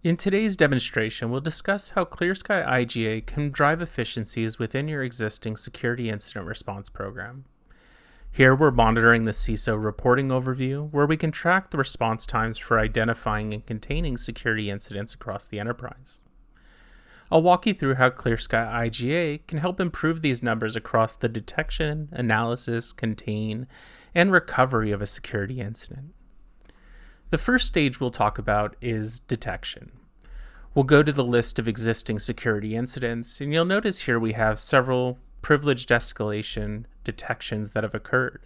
In today's demonstration, we'll discuss how Clear Sky IGA can drive efficiencies within your existing security incident response program. Here we're monitoring the CISO reporting overview, where we can track the response times for identifying and containing security incidents across the enterprise. I'll walk you through how Clear Sky IGA can help improve these numbers across the detection, analysis, contain, and recovery of a security incident. The first stage we'll talk about is detection. We'll go to the list of existing security incidents, and you'll notice here we have several privileged escalation detections that have occurred.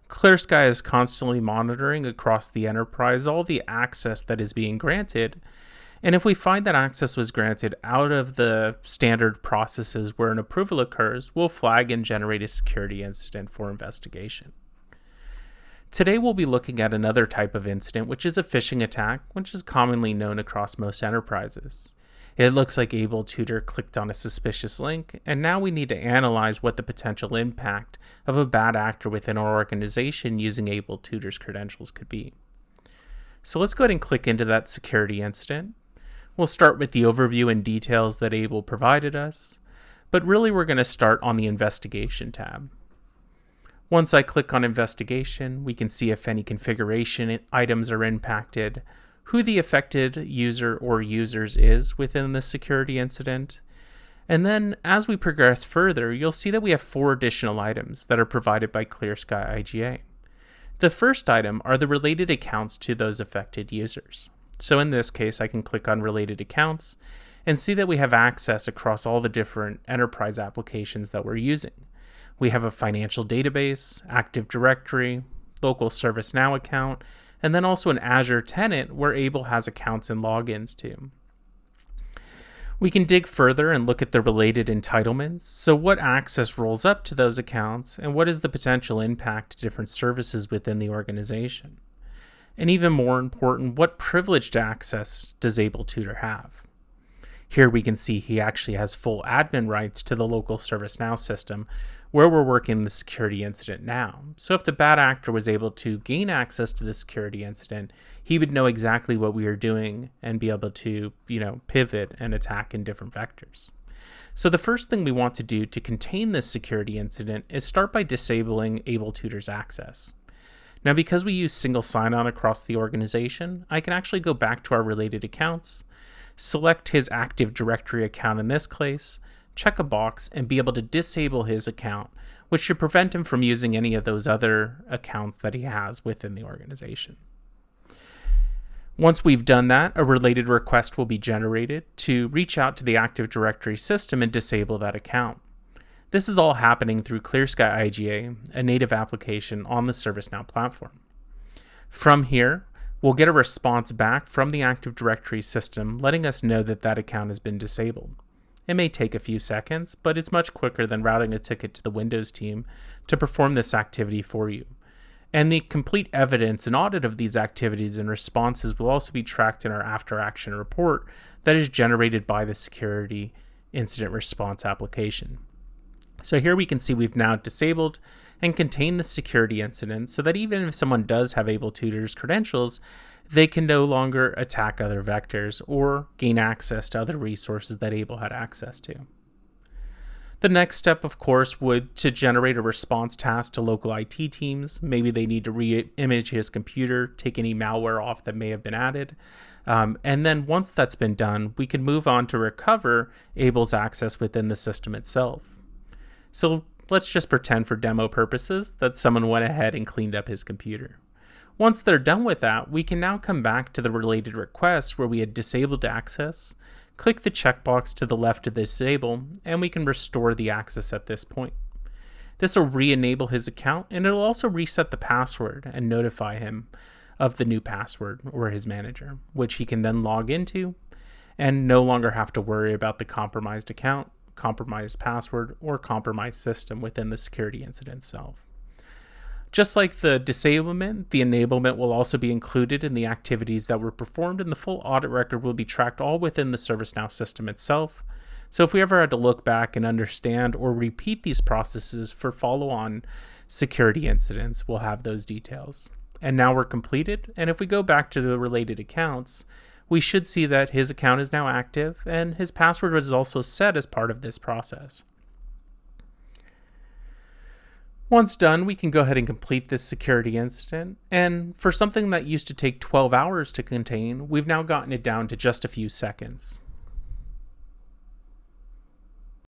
Clear Sky is constantly monitoring across the enterprise all the access that is being granted, and if we find that access was granted out of the standard processes where an approval occurs, we'll flag and generate a security incident for investigation. Today we'll be looking at another type of incident, which is a phishing attack, which is commonly known across most enterprises. It looks like Able Tutor clicked on a suspicious link, and now we need to analyze what the potential impact of a bad actor within our organization using Able Tutor's credentials could be. So let's go ahead and click into that security incident. We'll start with the overview and details that Able provided us, but really we're going to start on the investigation tab. Once I click on investigation, we can see if any configuration items are impacted, who the affected user or users is within the security incident, and then as we progress further, you'll see that we have 4 additional items that are provided by Clear Sky IGA. The first item are the related accounts to those affected users. So in this case, I can click on related accounts and see that we have access across all the different enterprise applications that we're using. We have a financial database, Active Directory, local ServiceNow account, and then also an Azure tenant where Able has accounts and logins to. We can dig further and look at the related entitlements. So what access rolls up to those accounts, and what is the potential impact to different services within the organization? And even more important, what privileged access does Able Tutor have? Here we can see he actually has full admin rights to the local ServiceNow system where we're working the security incident now. So if the bad actor was able to gain access to the security incident, he would know exactly what we are doing and be able to, pivot and attack in different vectors. So the first thing we want to do to contain this security incident is start by disabling Able Tutor's access. Now, because we use single sign-on across the organization, I can actually go back to our related accounts, select his Active Directory account in this case, check a box, and be able to disable his account, which should prevent him from using any of those other accounts that he has within the organization. Once we've done that, a related request will be generated to reach out to the Active Directory system and disable that account. This is all happening through Clear Sky IGA, a native application on the ServiceNow platform. From here, we'll get a response back from the Active Directory system letting us know that that account has been disabled. It may take a few seconds, but it's much quicker than routing a ticket to the Windows team to perform this activity for you. And the complete evidence and audit of these activities and responses will also be tracked in our after-action report that is generated by the security incident response application. So here we can see we've now disabled and contained the security incident so that even if someone does have Able Tutor's credentials, they can no longer attack other vectors or gain access to other resources that Able had access to. The next step, of course, would to generate a response task to local IT teams. Maybe they need to re-image his computer, take any malware off that may have been added. And then once that's been done, we can move on to recover Able's access within the system itself. So let's just pretend for demo purposes that someone went ahead and cleaned up his computer. Once they're done with that, we can now come back to the related request where we had disabled access, click the checkbox to the left of disable, and we can restore the access at this point. This will re-enable his account, and it'll also reset the password and notify him of the new password or his manager, which he can then log into and no longer have to worry about the compromised account, compromised password, or compromised system within the security incident itself. Just like the disablement, the enablement will also be included in the activities that were performed, and the full audit record will be tracked all within the ServiceNow system itself. So if we ever had to look back and understand or repeat these processes for follow-on security incidents, we'll have those details. And now we're completed, and if we go back to the related accounts, we should see that his account is now active and his password was also set as part of this process. Once done, we can go ahead and complete this security incident, and for something that used to take 12 hours to contain, we've now gotten it down to just a few seconds.